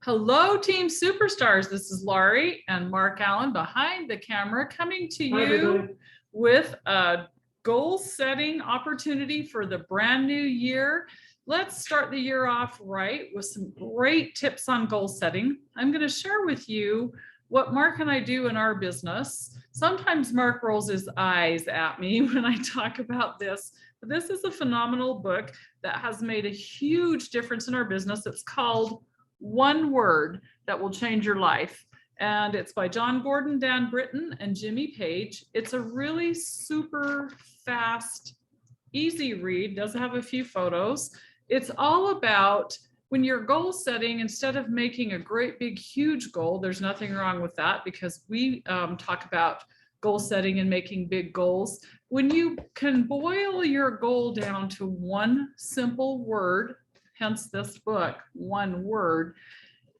Hello, Team Superstars. This is Laurie and Mark Allen behind the camera coming to you with a goal setting opportunity for the brand new year. Let's start the year off right with some great tips on goal setting. I'm going to share with you what Mark and I do in our business. Sometimes Mark rolls his eyes at me when I talk about this, but this is a phenomenal book that has made a huge difference in our business. It's called One Word That Will Change Your Life. And it's by John Gordon, Dan Britton, and Jimmy Page. It's a really super fast, easy read, does have a few photos. It's all about when you're goal setting, instead of making a great big huge goal, there's nothing wrong with that because we talk about goal setting and making big goals. When you can boil your goal down to one simple word, hence this book, One Word,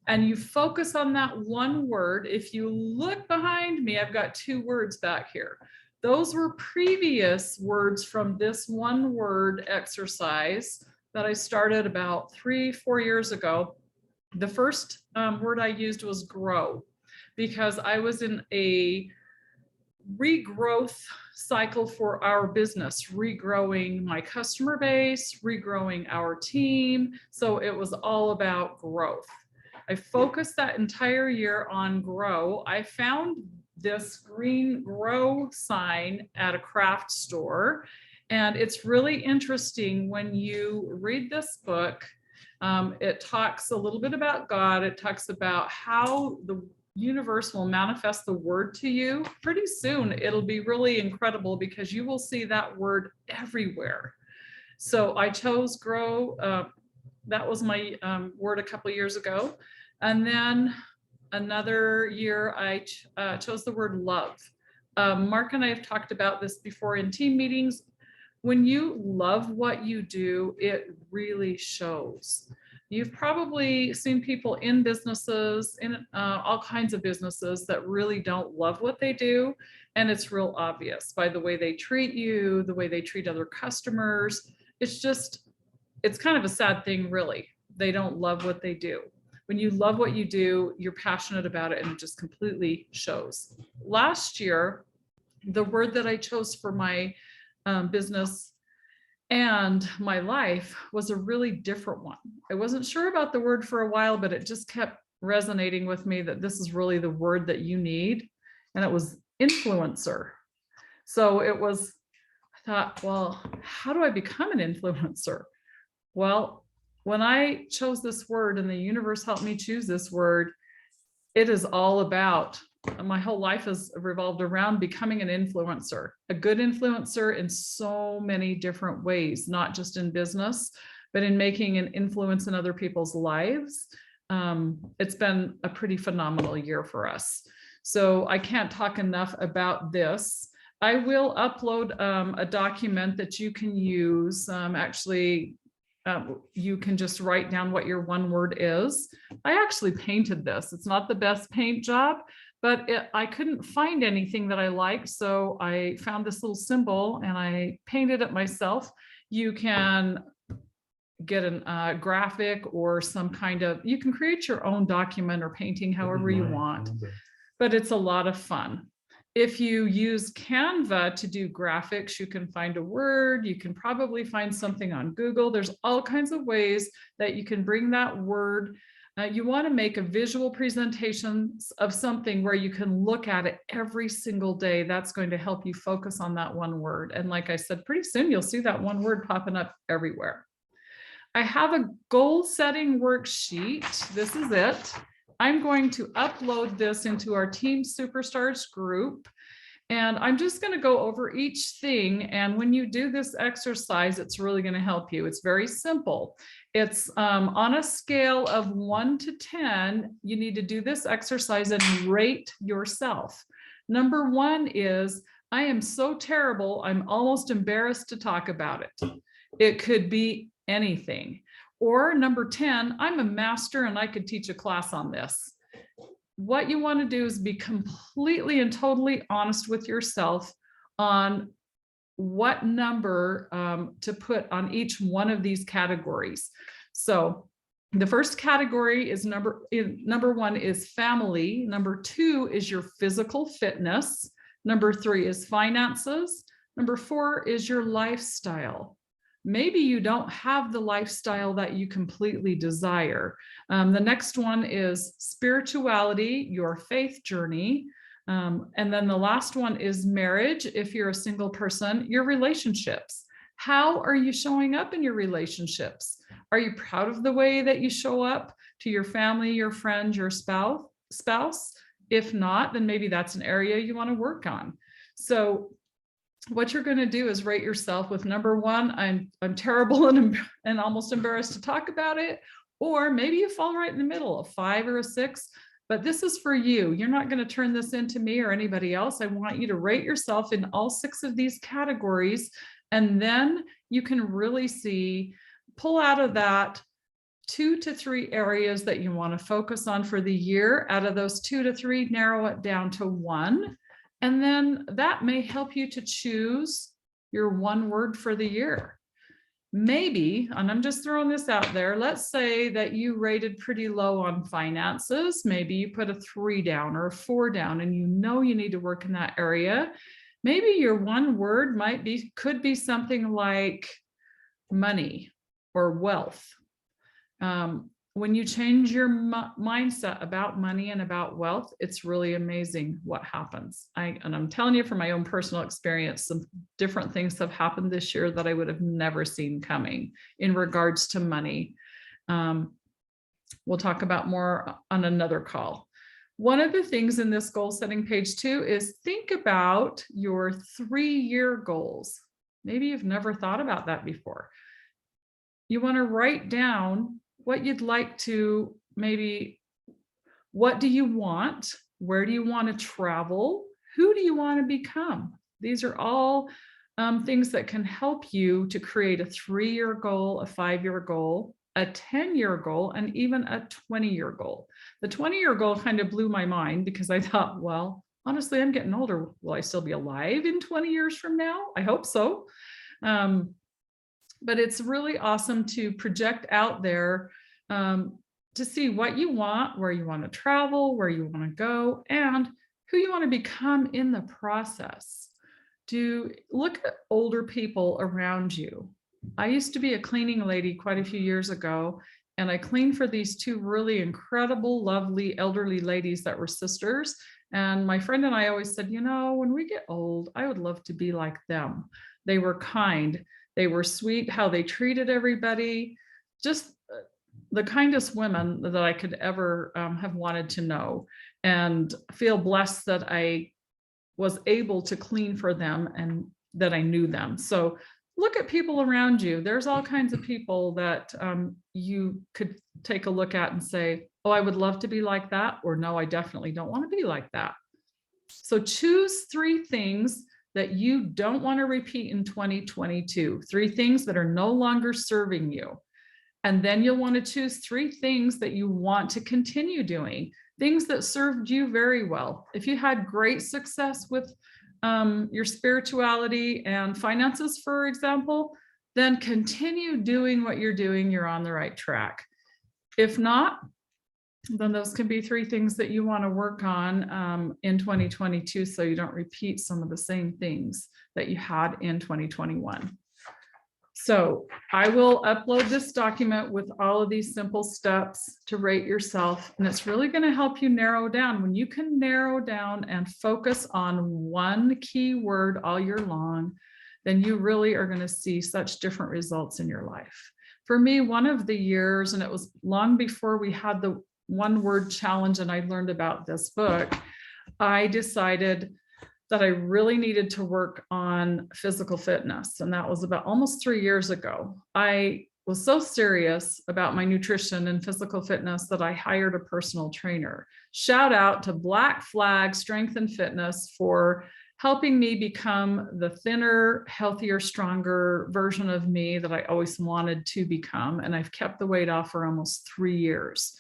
and you focus on that one word. If you look behind me, I've got two words back here. Those were previous words from this one word exercise that I started about 3-4 years ago. The first word I used was grow, because I was in a regrowth cycle for our business, regrowing my customer base, regrowing our team. So it was all about growth. I focused that entire year on grow. I found this green grow sign at a craft store. And it's really interesting when you read this book. It talks a little bit about God. It talks about how the universe will manifest the word to you. Pretty soon, it'll be really incredible because you will see that word everywhere. So I chose grow. That was my word a couple of years ago. And then another year, I chose the word love. Mark and I have talked about this before in team meetings. When you love what you do, it really shows. You've probably seen people in businesses, in all kinds of businesses, that really don't love what they do. And it's real obvious by the way they treat you, the way they treat other customers. It's kind of a sad thing, really. They don't love what they do. When you love what you do, you're passionate about it, and it just completely shows. Last year, the word that I chose for my business and my life was a really different one. I wasn't sure about the word for a while, but it just kept resonating with me that this is really the word that you need. And it was influencer. So I thought, well, how do I become an influencer? Well, when I chose this word and the universe helped me choose this word, it is all about, my whole life has revolved around becoming an influencer, a good influencer in so many different ways, not just in business, but in making an influence in other people's lives. It's been a pretty phenomenal year for us. So I can't talk enough about this. I will upload a document that you can use. You can just write down what your one word is. I actually painted this. It's not the best paint job, but I couldn't find anything that I liked. So I found this little symbol and I painted it myself. You can get a graphic or some kind of, you can create your own document or painting however you want, but it's a lot of fun. If you use Canva to do graphics, you can find a word, you can probably find something on Google. There's all kinds of ways that you can bring that word. You want to make a visual presentation of something where you can look at it every single day. That's going to help you focus on that one word. And like I said, pretty soon you'll see that one word popping up everywhere. I have a goal setting worksheet. This is it. I'm going to upload this into our Team Superstars group, and I'm just going to go over each thing. And when you do this exercise, it's really going to help you. It's very simple. It's on a scale of 1 to 10, you need to do this exercise and rate yourself. Number 1 is, I am so terrible, I'm almost embarrassed to talk about it. It could be anything. Or number 10, I'm a master and I could teach a class on this. What you want to do is be completely and totally honest with yourself on what number to put on each one of these categories. So The first category is number one is family. Number two is your physical fitness. Number three is finances. Number four is your lifestyle. Maybe you don't have the lifestyle that you completely desire. The next one is spirituality, your faith journey. And then the last one is marriage. If you're a single person, your relationships. How are you showing up in your relationships? Are you proud of the way that you show up to your family, your friends, your spouse? If not, then maybe that's an area you want to work on. So what you're going to do is rate yourself with number one, I'm terrible and almost embarrassed to talk about it. Or maybe you fall right in the middle, a 5 or a 6. But this is for you. You're not going to turn this into me or anybody else. I want you to rate yourself in all 6 of these categories. And then you can really pull out of that 2 to 3 areas that you want to focus on for the year. Out of those 2 to 3, narrow it down to 1. And then that may help you to choose your 1 word for the year. Maybe, and I'm just throwing this out there, let's say that you rated pretty low on finances. Maybe you put a 3 down or a 4 down, and you know you need to work in that area. Maybe your 1 word could be something like money or wealth. When you change your mindset about money and about wealth, it's really amazing what happens. And I'm telling you from my own personal experience, some different things have happened this year that I would have never seen coming in regards to money. We'll talk about more on another call. One of the things in this goal setting page 2 is think about your 3-year goals. Maybe you've never thought about that before. You want to write down what you'd like to, maybe what do you want? Where do you want to travel? Who do you want to become? These are all things that can help you to create a 3-year goal, a 5-year goal, a 10-year goal, and even a 20-year goal. The 20-year goal kind of blew my mind because I thought, well, honestly, I'm getting older. Will I still be alive in 20 years from now? I hope so. But it's really awesome to project out there to see what you want, where you want to travel, where you want to go, and who you want to become in the process. Look at older people around you. I used to be a cleaning lady quite a few years ago, and I cleaned for these 2 really incredible, lovely, elderly ladies that were sisters. And my friend and I always said, when we get old, I would love to be like them. They were kind. They were sweet, how they treated everybody, just the kindest women that I could ever have wanted to know, and feel blessed that I was able to clean for them and that I knew them. So look at people around you. There's all kinds of people that you could take a look at and say, oh, I would love to be like that, or no, I definitely don't want to be like that. So choose 3 things that you don't want to repeat in 2022, 3 things that are no longer serving you. And then you'll want to choose 3 things that you want to continue doing, things that served you very well. If you had great success with your spirituality and finances, for example, then continue doing what you're doing. You're on the right track. If not, then those can be 3 things that you want to work on in 2022, so you don't repeat some of the same things that you had in 2021. So I will upload this document with all of these simple steps to rate yourself, and it's really going to help you narrow down. When you can narrow down and focus on 1 key word all year long, then you really are going to see such different results in your life. For me, one of the years, and it was long before we had the 1 word challenge and I learned about this book, I decided that I really needed to work on physical fitness. And that was about almost 3 years ago. I was so serious about my nutrition and physical fitness that I hired a personal trainer. Shout out to Black Flag Strength and Fitness for helping me become the thinner, healthier, stronger version of me that I always wanted to become. And I've kept the weight off for almost 3 years.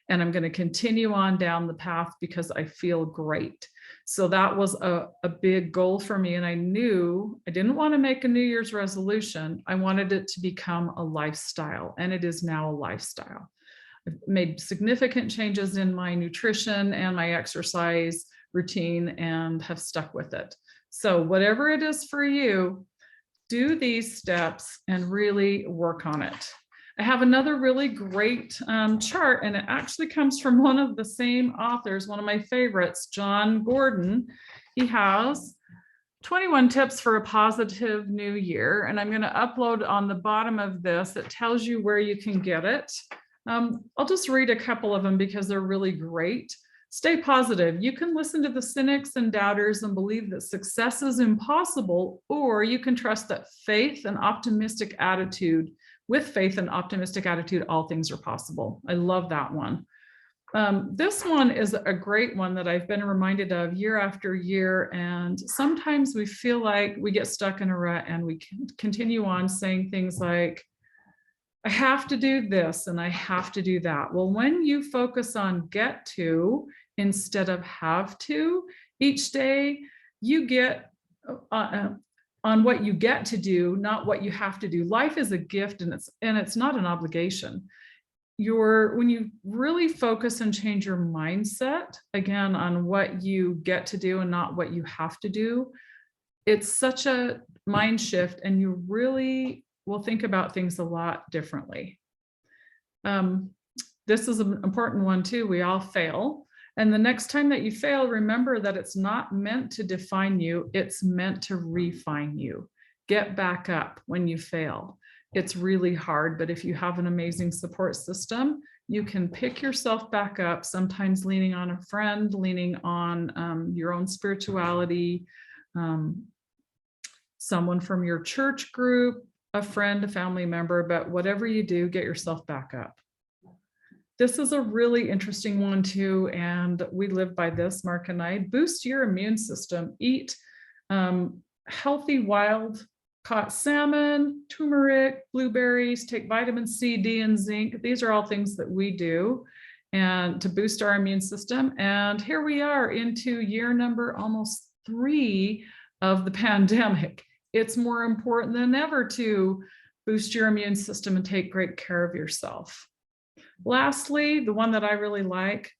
And I'm going to continue on down the path because I feel great. So that was a big goal for me. And I knew I didn't want to make a New Year's resolution. I wanted it to become a lifestyle, and it is now a lifestyle. I've made significant changes in my nutrition and my exercise routine and have stuck with it. So whatever it is for you, do these steps and really work on it. I have another really great chart, and it actually comes from one of the same authors, one of my favorites, John Gordon. He has 21 tips for a positive new year, and I'm going to upload on the bottom of this. It tells you where you can get it. I'll just read a couple of them because they're really great. Stay positive. You can listen to the cynics and doubters and believe that success is impossible, or you can trust that with faith and optimistic attitude, all things are possible. I love that one. This one is a great one that I've been reminded of year after year. And sometimes we feel like we get stuck in a rut and we can continue on saying things like, I have to do this and I have to do that. Well, when you focus on get to instead of have to each day, you get on what you get to do, not what you have to do. Life is a gift, and it's not an obligation. When you really focus and change your mindset again on what you get to do and not what you have to do, it's such a mind shift, and you really will think about things a lot differently. This is an important one too. We all fail. And the next time that you fail, remember that it's not meant to define you, it's meant to refine you. Get back up when you fail. It's really hard, but if you have an amazing support system, you can pick yourself back up, sometimes leaning on a friend, leaning on your own spirituality, someone from your church group, a friend, a family member, but whatever you do, get yourself back up. This is a really interesting one too, and we live by this, Mark and I. Boost your immune system. Eat healthy wild caught salmon, turmeric, blueberries, take vitamin C, D, and zinc. These are all things that we do and to boost our immune system. And here we are into year number almost 3 of the pandemic. It's more important than ever to boost your immune system and take great care of yourself. Lastly, the one that I really like,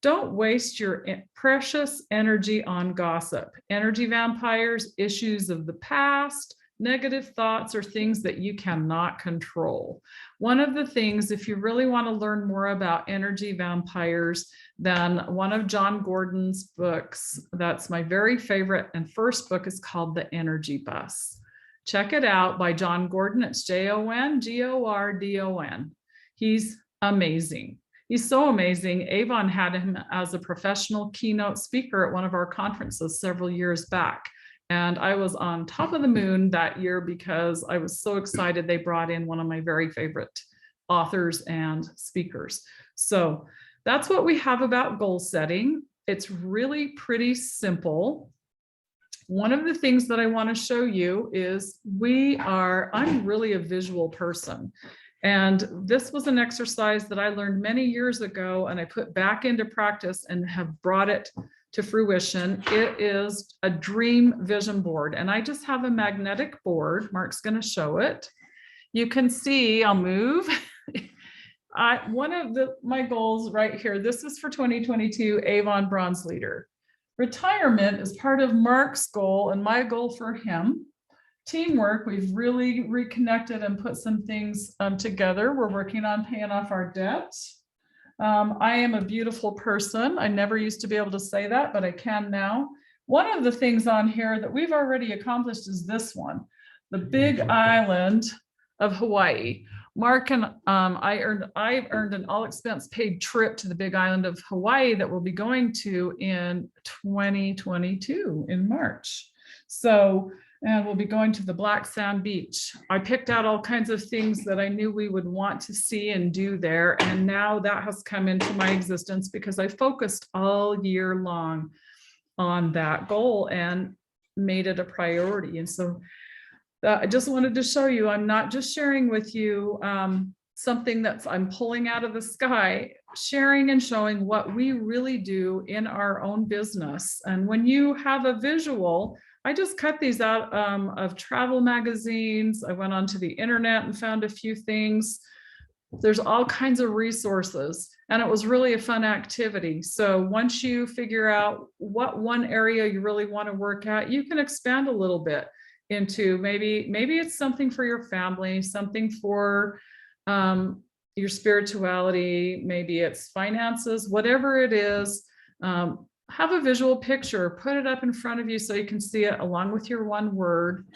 don't waste your precious energy on gossip. Energy vampires, issues of the past, negative thoughts are things that you cannot control. One of the things, if you really want to learn more about energy vampires, then one of John Gordon's books, that's my very favorite and first book, is called The Energy Bus. Check it out by John Gordon. It's JONGORDON. He's amazing. He's so amazing. Avon had him as a professional keynote speaker at one of our conferences several years back. And I was on top of the moon that year because I was so excited they brought in one of my very favorite authors and speakers. So that's what we have about goal setting. It's really pretty simple. One of the things that I want to show you is I'm really a visual person. And this was an exercise that I learned many years ago and I put back into practice and have brought it to fruition. It is a dream vision board. And I just have a magnetic board. Mark's going to show it. You can see, I'll move. One of my goals right here, this is for 2022 Avon Bronze Leader. Retirement is part of Mark's goal and my goal for him. Teamwork, we've really reconnected and put some things together. We're working on paying off our debt. I am a beautiful person. I never used to be able to say that, but I can now. One of the things on here that we've already accomplished is this one, the Big Island of Hawaii. Mark and I earned an all expense paid trip to the Big Island of Hawaii that we'll be going to in 2022 in March. And we'll be going to the Black Sand Beach. I picked out all kinds of things that I knew we would want to see and do there. And now that has come into my existence because I focused all year long on that goal and made it a priority. And so I just wanted to show you, I'm not just sharing with you something I'm pulling out of the sky, sharing and showing what we really do in our own business. And when you have a visual, I just cut these out of travel magazines. I went onto the internet and found a few things. There's all kinds of resources, and it was really a fun activity. So once you figure out what one area you really want to work at, you can expand a little bit into maybe it's something for your family, something for your spirituality, maybe it's finances, whatever it is. Have a visual picture, put it up in front of you so you can see it along with your one word.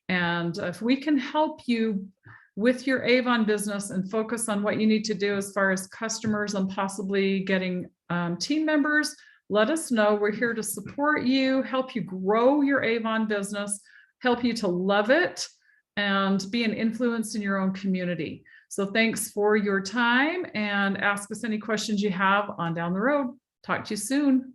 And if we can help you with your Avon business and focus on what you need to do as far as customers and possibly getting team members, let us know. We're here to support you, help you grow your Avon business, help you to love it, and be an influence in your own community. So thanks for your time, and ask us any questions you have on down the road. Talk to you soon.